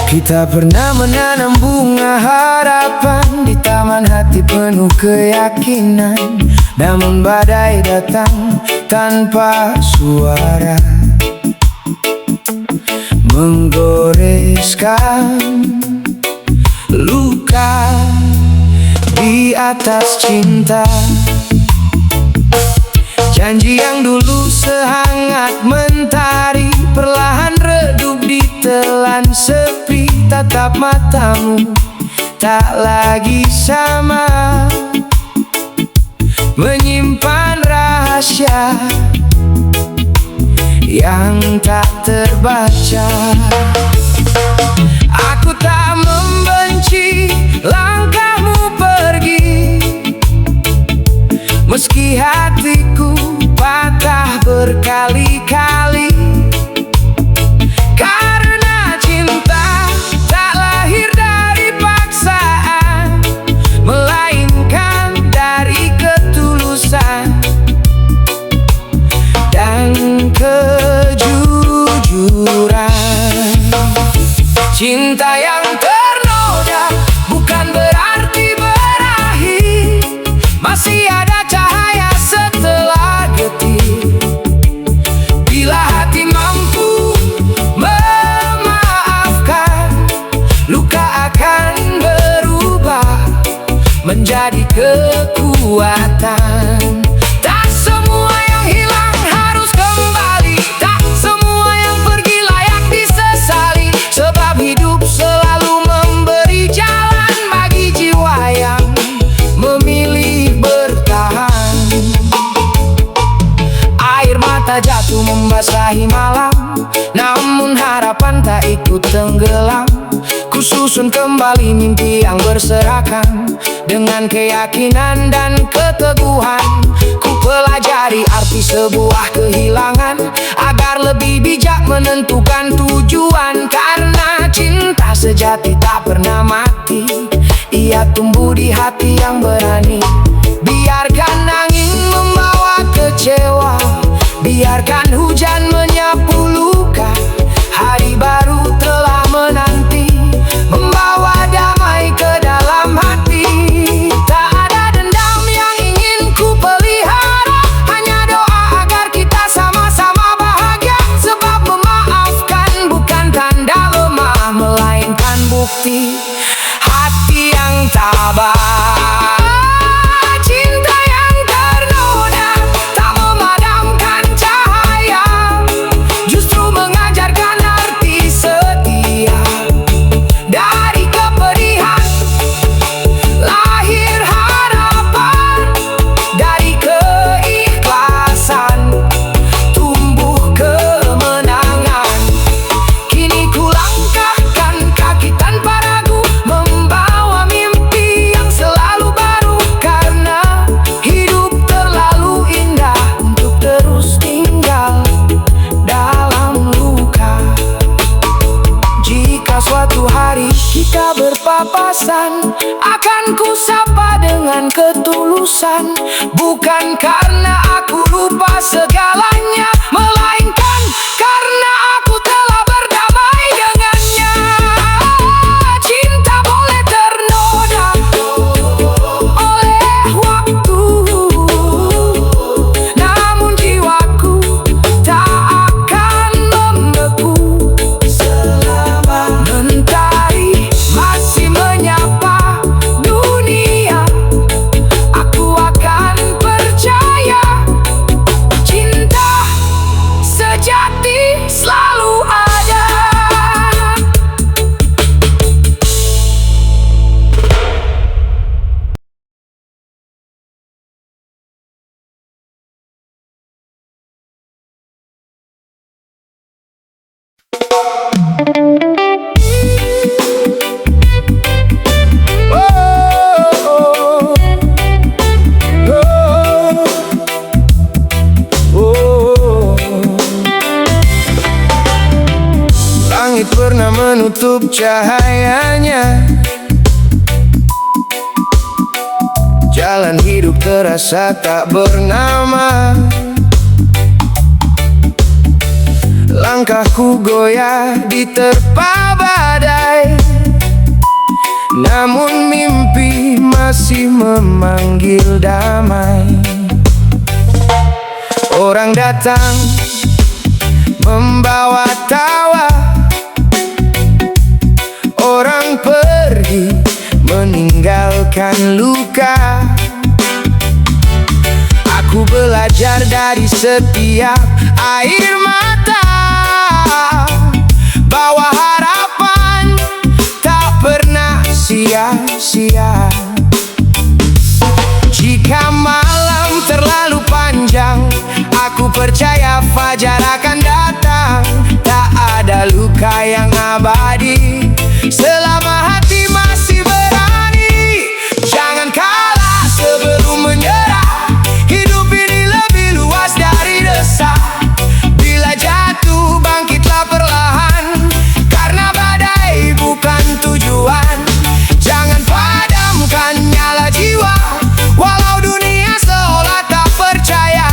Kita pernah menanam bunga harapan di taman hati penuh keyakinan. Namun badai datang tanpa suara, menggoreskan luka di atas cinta. Janji yang dulu sehangat mentari perlahan redup ditelan sepi. Tatap matamu tak lagi sama, menyimpan rahasia yang tak terbaca. Aku tak membenci langkahmu pergi, meski hatiku patah berkali-kali. Karena cinta tak lahir dari paksaan, melainkan dari ketulusan dan kejujuran. Cinta yang ternoda bukan berarti berakhir, masih ada cahaya setelah getir. Bila hati mampu memaafkan, luka akan berubah menjadi kekuatan. Tak semua yang hilang harus kembali, tak semua yang pergi layak disesali. Sebab hidup selalu memberi jalan bagi jiwa yang memilih bertahan. Air mata jatuh membasahi malam, namun harapan tak ikut tenggelam. Ku susun kembali mimpi yang berserakan, dengan keyakinan dan keteguhan. Ku pelajari arti sebuah kehilangan, agar lebih bijak menentukan tujuan. Karena cinta sejati tak pernah mati, ia tumbuh di hati yang berani. Biarkan angin membawa kecewa, biarkan hujan menyapu luka. Hari baru telah menanti, membawa damai ke dalam hati. Tak ada dendam yang ingin ku pelihara, hanya doa agar kita sama-sama bahagia. Sebab memaafkan bukan tanda lemah, melainkan bukti hati yang tabah. Cinta yang ternoda tak memadamkan cahaya, justru mengajarkan arti setia. Dari kepedihan lahir harapan, dari keikhlasan tumbuh kemenangan. Kini ku langkahkan kaki tanpa ragu, membawa mimpi yang selalu baru. Karena hidup terlalu indah untuk terus tinggal dalam luka. Jika suatu hari kita berpapasan, akan ku sapa dengan ketulusan. Bukan karena aku lupa segalanya, melainkan karena aku telah berdamai dengannya. Cinta boleh ternoda oleh waktu, namun jiwaku tak akan membeku. Selama mentari masih menyapa dunia, aku akan percaya cinta cahayanya. Jalan hidup terasa tak bernama. Langkahku goyah diterpa badai, namun mimpi masih memanggil damai. Orang datang membawa tawa, orang pergi meninggalkan luka. Aku belajar dari setiap air mata, bahwa harapan tak pernah sia-sia. Jika malam terlalu panjang, aku percaya fajar akan datang. Tak ada luka yang abadi selama hati masih berani. Jangan kalah sebelum menyerah, hidup ini lebih luas dari desak. Bila jatuh bangkitlah perlahan, karena badai bukan tujuan. Jangan padamkan nyala jiwa, walau dunia seolah tak percaya.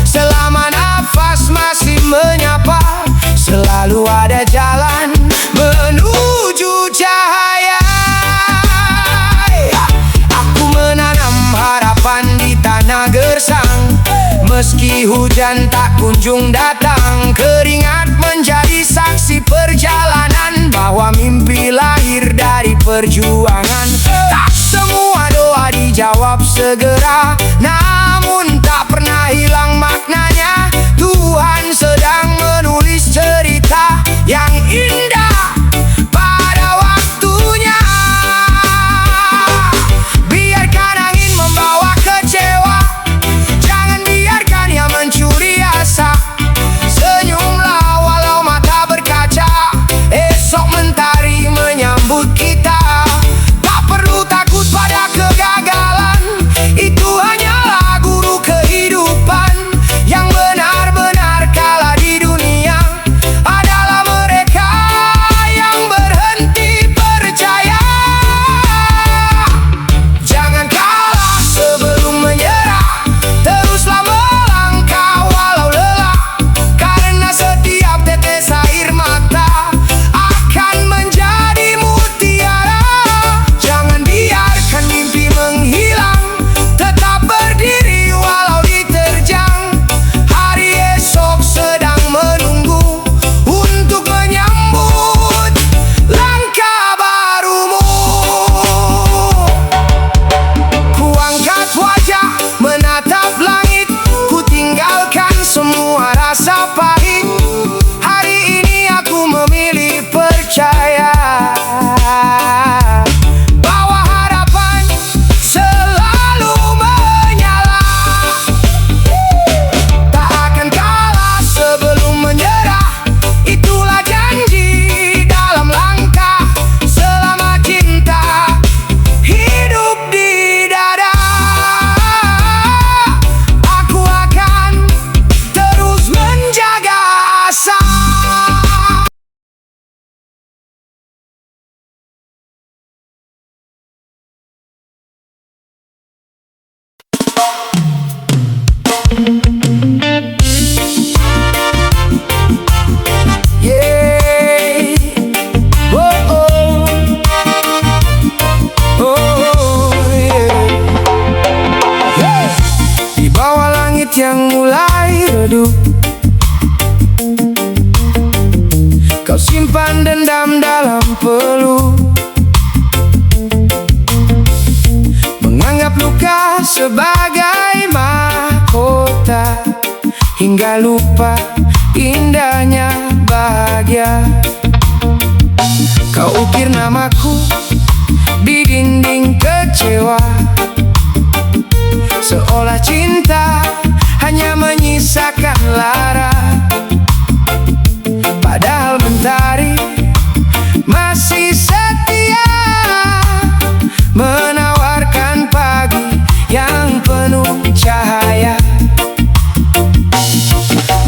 Selama nafas masih menyapa, selalu ada jalan menuju cahaya. Aku menanam harapan di tanah gersang, meski hujan tak kunjung datang. Keringat menjadi saksi perjalanan, bahwa mimpi lahir dari perjuangan. Tak semua doa dijawab segera, namun tak pernah hilang maknanya. Tuhan sedang menulis cerita yang indah pada waktunya. Biarkan angin membawa kecewa, jangan biarkan ia mencuri asa. Senyumlah walau mata berkaca, esok mentari menyambut kita. Tak perlu takut pada kegagalan, itu hanyalah guru kehidupan. Yang benar-benar kalah di dunia adalah mereka yang berhenti percaya. Jangan kalah sebelum menyerah, teruslah melangkah walau lelah. Karena setiap tetes air mata akan menjadi mutiara. Jangan biarkan mimpi menghilang, tetap berdiri walau diterjang. Hari esok sedang menunggu untuk menyambut langkah barumu. Ku angkat wajah menatap langit, ku tinggalkan semua rasa pahit. Hari ini aku memilih percaya, bahwa harapan selalu menyala. Tak akan kalah sebelum menyerah, itulah janji dalam langkah. Selama cinta hidup di dada, aku akan terus menjaga asa. Yeah. Oh, oh. Oh, yeah. Di bawah langit yang mulai redup, kau simpan dendam dalam peluk, menganggap luka sebagai mahkota, hingga lupa indahnya bahagia. Kau ukir namaku di dinding kecewa, seolah cinta hanya menyisakan lara. Padahal mentari masih setia, menawarkan pagi yang penuh cahaya.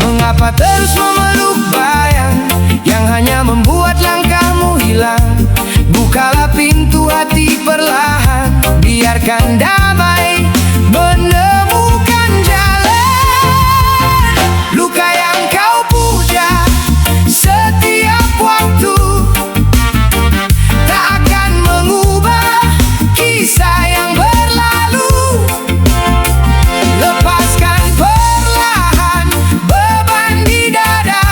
Mengapa terus memeluk bayang yang hanya membuat langkahmu hilang? Bukalah pintu hati perlahan, biarkan damai menemukan jalan. Luka yang kau puja setiap waktu tak akan mengubah kisah yang berlalu. Lepaskan perlahan beban di dada,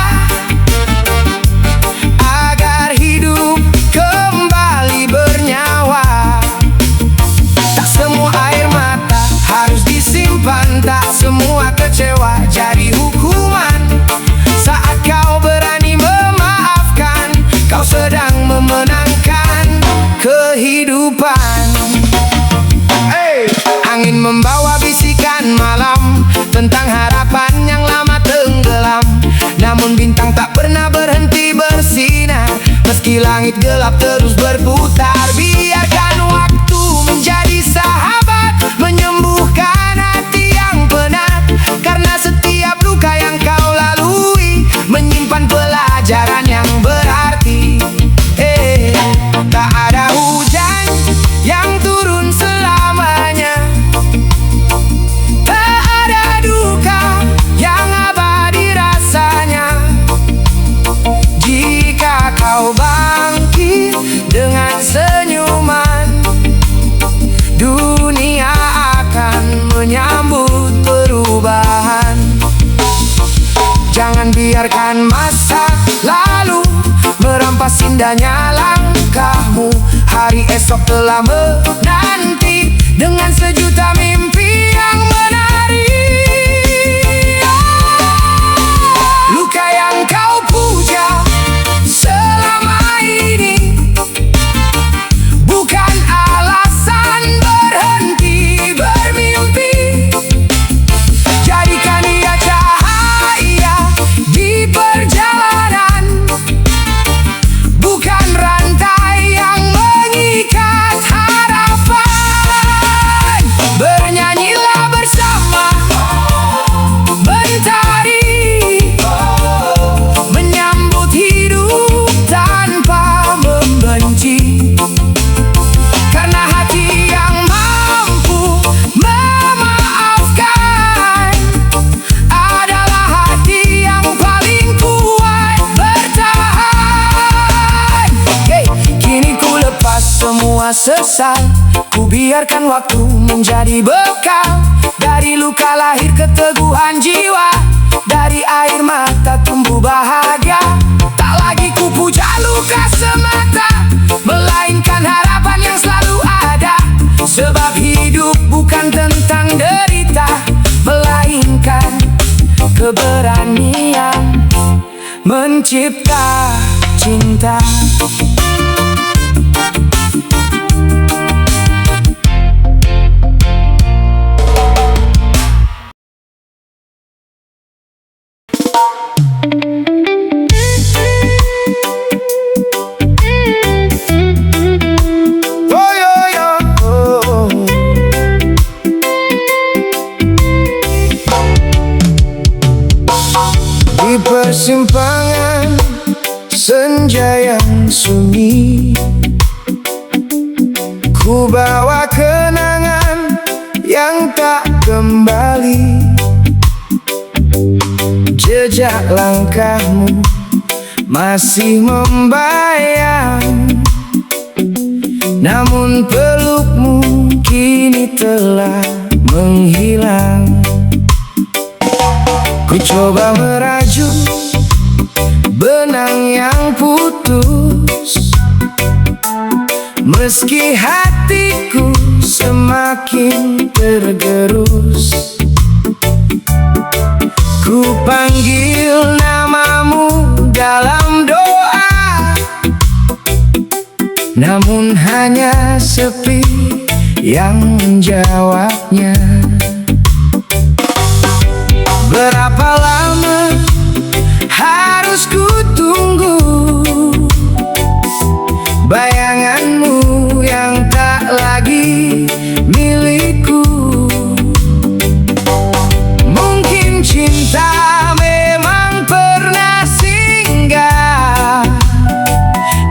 agar hidup kembali bernyawa. Tak semua air mata harus disimpan, tak semua kecewa jadi hukuman. Saat kau berani memaafkan, kau sedang memenangkan kehidupan. Angin membawa bisikan malam tentang harapan yang lama tenggelam. Namun bintang tak pernah berhenti bersinar, meski langit gelap terus berputar. Biarkan waktu menjadi sahabat, menyembuhkan hati yang penat. Karena setiap luka yang kau lalui menyimpan pelajaran yang berarti. Tak ada hujan yang turun selamanya, tak ada duka yang abadi rasanya. Jika kau bangkit dengan senyuman, dunia akan menyambut perubahan. Jangan biarkan masa lalu merampas indahnya langkahmu. Hari esok telah menanti dengan sejuta mimpi yang menari. Luka yang kau puja selama ini bukan alasan berhenti bermimpi. Jadikan ia cahaya di perjalanan, bukan rantai yang mengikat harapan. Bernyanyilah bersama mentari, menyambut hidup tanpa membenci. Karena hati yang mampu memaafkan adalah hati yang paling kuat bertahan. Kini ku lepas semua sesal, ku biarkan waktu menjadi bekal. Dari luka lahir keteguhan jiwa, dari air mata tumbuh bahagia. Tak lagi ku puja luka semata, melainkan harapan yang selalu ada. Sebab hidup bukan tentang derita, melainkan keberanian mencipta cinta. Di persimpangan senja yang sunyi, ku bawa kenangan yang tak kembali. Jejak langkahmu masih membayang, namun pelukmu kini telah menghilang. Ku coba merajut benang yang putus, meski hatiku semakin tergerus. Ku panggil namamu dalam doa, namun hanya sepi yang menjawabnya. Berapa lama harus ku tunggu bayanganmu yang tak lagi milikku? Mungkin cinta memang pernah singgah,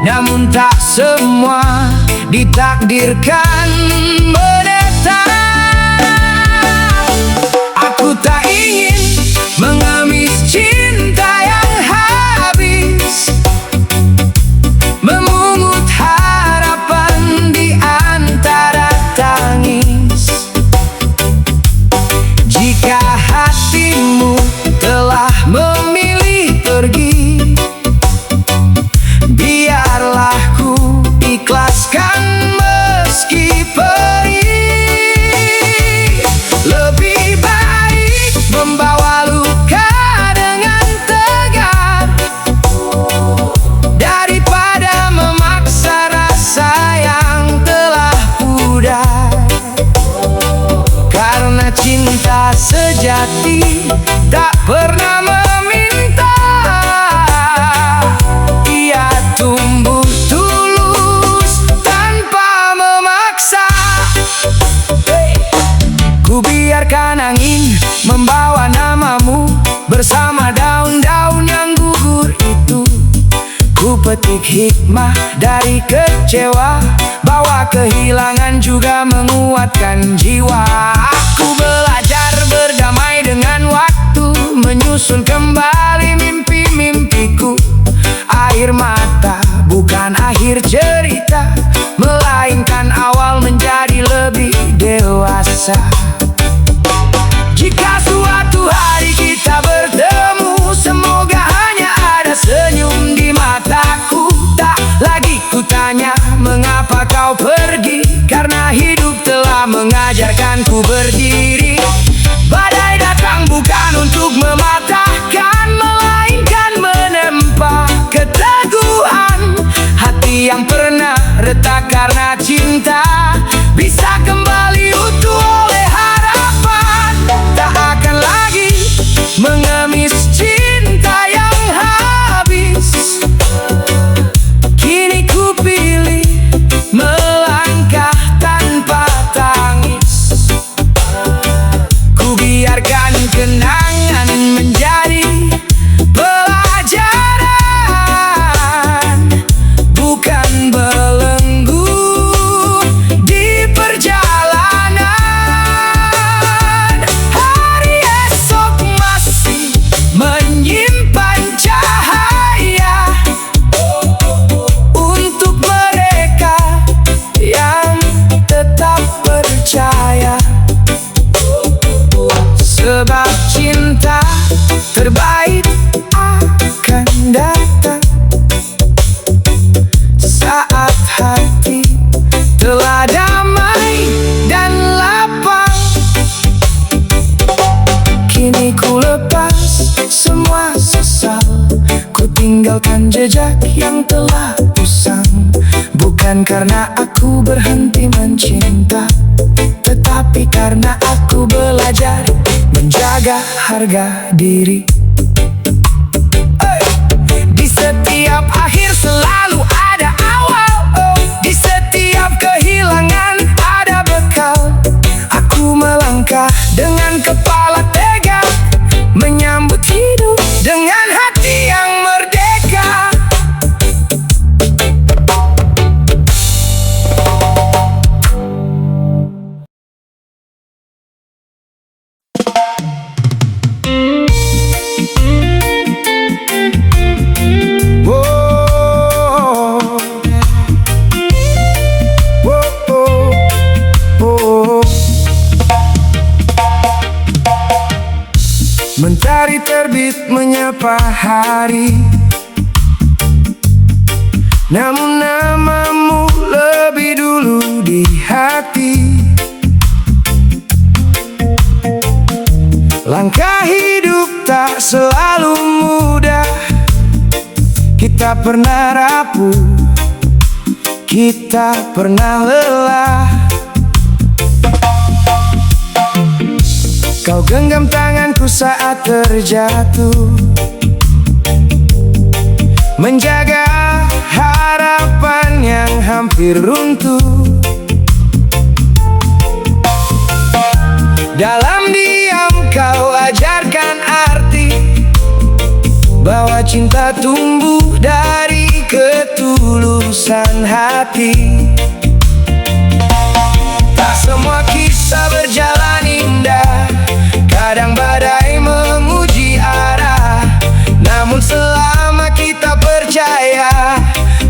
namun tak semua ditakdirkan menetap. Aku tak ingin mengemis cinta yang habis, memungut harapan di antara tangis. Jika hatimu telah memilih pergi, biarlah ku ikhlaskan meski perih. Lebih baik membawa luka dengan tegar daripada memaksa rasa yang telah pudar. Karena cinta sejati tak pernah meminta, ia tumbuh tulus tanpa memaksa. Ku biarkan angin membawa namamu bersama daun-daun yang gugur itu. Ku petik hikmah dari kecewa, bahwa kehilangan juga menguatkan jiwa. Aku belajar berdamai dengan waktu, menyusun kembali mimpi-mimpiku. Air mata bukan akhir cerita, melainkan awal menjadi lebih dewasa. Jika suatu hari kita bertemu, semoga hanya ada senyum di mataku. Tak lagi ku tanya mengapa kau pergi, karena hidup telah mengajarkanku berdiri. Badai datang bukan untuk mematahkan, melainkan menempa keteguhan. Hati yang pernah retak karena cinta bisa kembali utuh oleh harapan. Tak akan lagi mengemis cinta yang habis. Kini ku pilih melangkah tanpa tangis. Ku biarkan kenangan menjadi pelajaran, bukan belenggu di perjalanan. Hari esok masih menyimpan cahaya untuk mereka yang tetap percaya. Sebab cinta terbaik akan datang saat hati telah damai dan lapang. Kini ku lepas semua sesal, ku tinggalkan jejak yang telah usang. Bukan karena aku berhenti mencinta, tetapi karena aku belajar menjaga harga diri. Di setiap akhir selalu ada awal, di setiap kehilangan ada bekal. Aku melangkah dengan kepala tegak, menyambut hidup dengan hati yang merdeka. Mentari terbit menyapa hari, namun namamu lebih dulu di hati. Langkah hidup tak selalu mudah, kita pernah rapuh, kita pernah lelah. Kau genggam tanganku saat terjatuh, menjaga harapan yang hampir runtuh. Dalam diam kau ajarkan arti, bahwa cinta tumbuh dari ketulusan hati. bisa berjalan indah. Kadang badai menguji arah, namun selama kita percaya,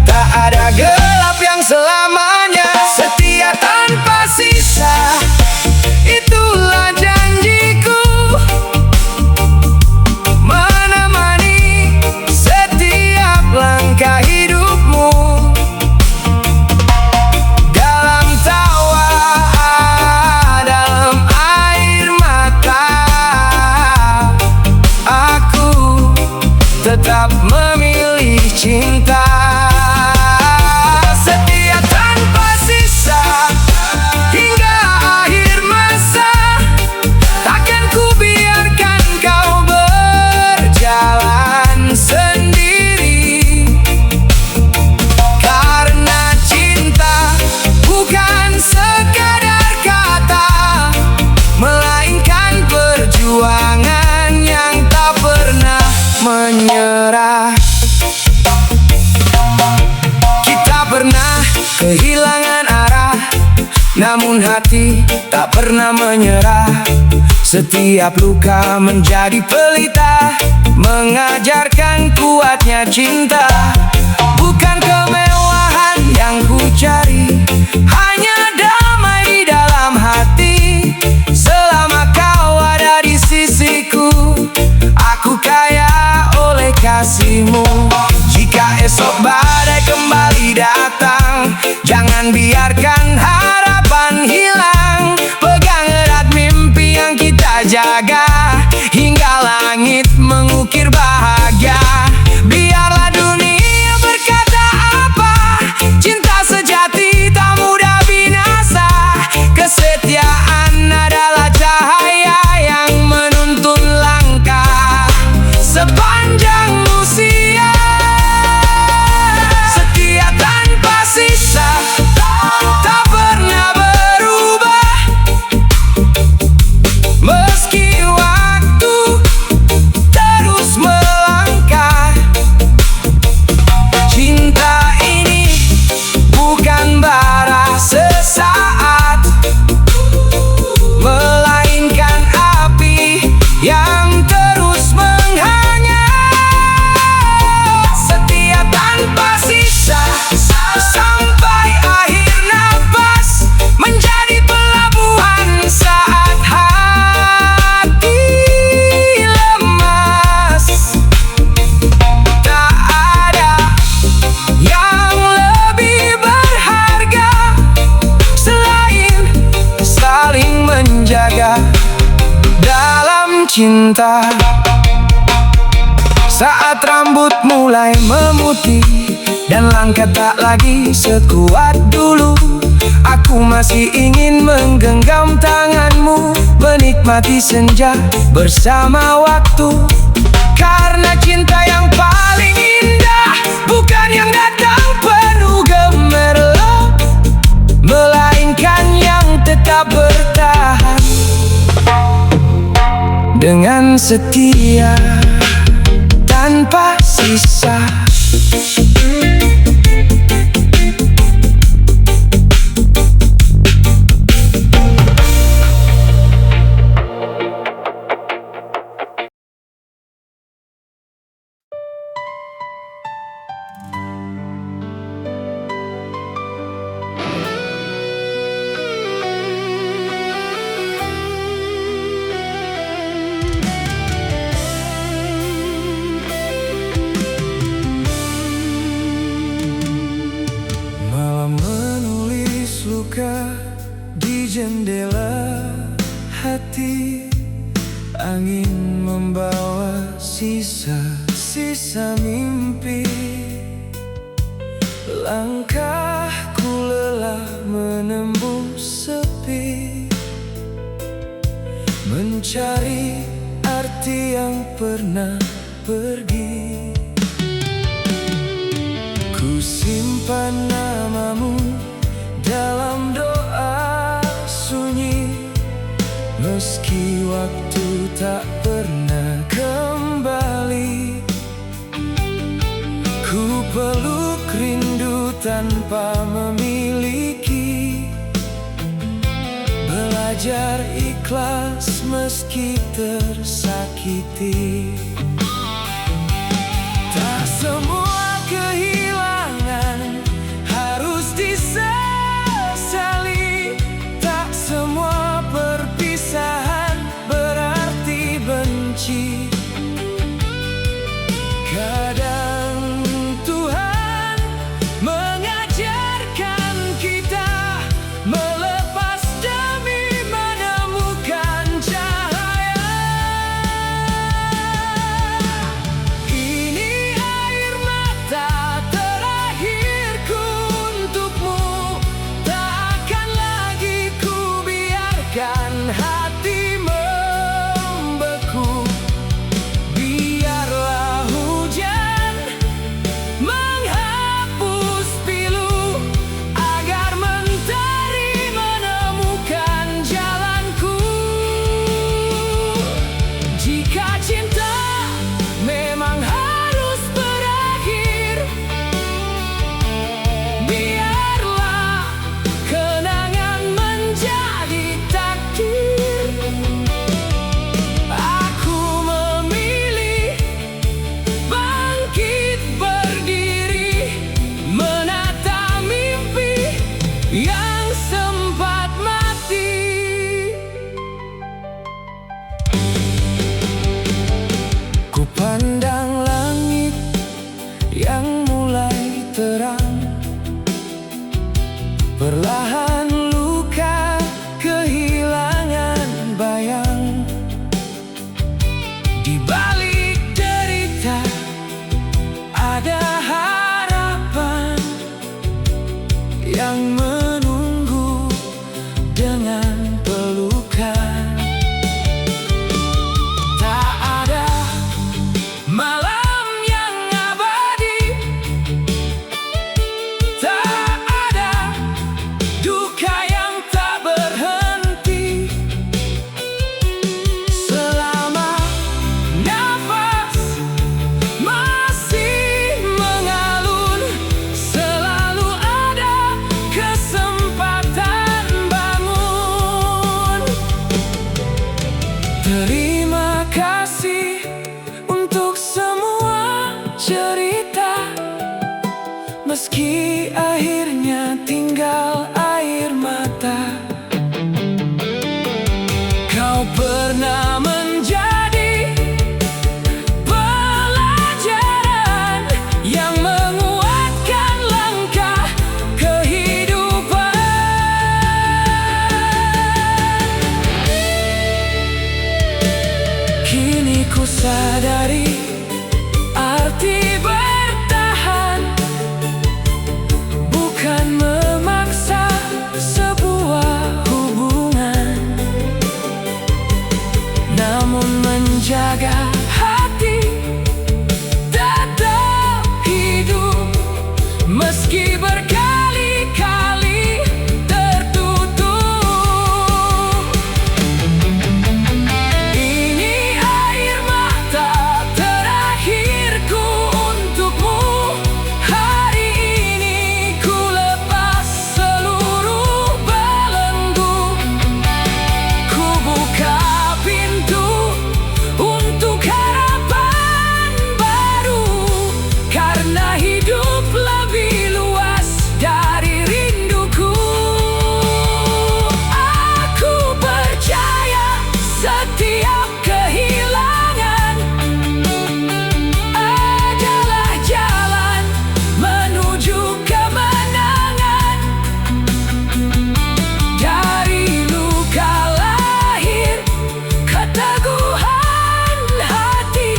tak ada gelap yang selamanya. Setia tanpa sisa, itulah janjiku, menemani setiap langkah hidupmu. Dalam tawa, dalam air mata, aku tetap memilih cinta. Setia tanpa sisa hingga akhir masa, takkan ku biarkan kau berjalan sendiri. Karena cinta bukan sekadar kata, melainkan perjuangan yang tak pernah menyerah. Kita pernah kehilangan arah, namun hati tak pernah menyerah. Setiap luka menjadi pelita, mengajarkan kuatnya cinta. Bukan kemewahan yang ku cari, hanya damai di dalam hati. Selama kau ada di sisiku, aku kaya oleh kasihmu. Jika esok badai kembali datang, jangan biarkan harapan hilang. Pegang erat mimpi yang kita jaga, hingga langit mengukir bahagia. Biarlah dunia berkata apa, cinta sejati tak mudah binasa. Kesetiaan adalah cahaya yang menuntun langkah sepanjang usia. Setia tanpa sisa, tak pernah berubah. Meski waktu terus melangkah, cinta ini bukan bara sesaat, melainkan api yang terus menghangat. Setia tanpa sisa sampai akhir nafas, menjadi pelabuhan saat hati lemas. Tak ada yang lebih berharga selain saling menjaga dalam cinta. Saat rambut mulai memutih dan langkah tak lagi sekuat dulu, aku masih ingin menggenggam tanganmu, menikmati senja bersama waktu. Karena cinta yang paling indah bukan yang datang penuh gemerlap, melainkan yang tetap bertahan dengan setia tanpa sisa. Di jendela hati, angin membawa sisa-sisa mimpi. Langkahku lelah menembus sepi, mencari arti yang pernah pergi. Ku simpan namamu dalam doa sunyi, meski waktu tak pernah kembali. Ku peluk rindu tanpa memiliki, belajar belajar ikhlas meski tersakiti. Tak semua kehilangan harus disesali. Tak semua perpisahan berarti benci. Kadang Tuhan mengajarkan kita melepas demi menemukan cahaya. Ini air mata terakhirku untukmu. Tak akan lagi ku biarkan hati membeku. Biarlah hujan menghapus pilu agar mentari menemukan jalanku. Jika cinta memang harus berakhir, biarlah kenangan menjadi takdir. Aku memilih bangkit berdiri, menata mimpi yang sempat mati. Ku pandang langit yang mulai terang, perlahan luka kehilangan bayang. Di balik derita ada harapan yang menunggu dengan pelukan. Tak ada malam yang abadi, tak ada duka yang tak berhenti. Selama nafas masih mengalun, selalu ada kesempatan bangun. Terima kasih untuk semua cerita, meski akhirnya tinggal air mata. Kau pernah menjadi pelajaran yang menguatkan langkah kehidupan. Kini ku sadari arti bertahan bukan memaksa sebuah hubungan, namun menjaga hati tetap hidup meski berkali-kali tertutup. Ini air mata terakhirku untukmu. Hari ini ku lepas seluruh belenggu. Ku buka pintu untuk harapan baru, karena hidup lebih luas dari rinduku. Aku percaya setiap kehilangan adalah jalan menuju kemenangan. Dari luka lahir keteguhan hati,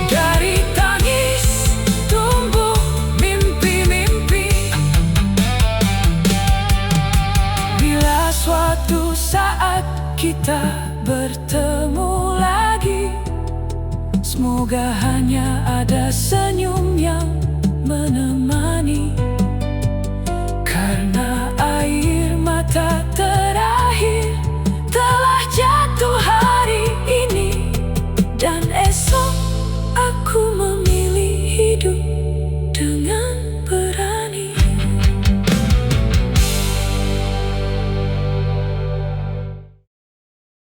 dari tangis tumbuh mimpi-mimpi. Bila suatu saat kita bertemu lagi, semoga hanya ada senyum yang menemani.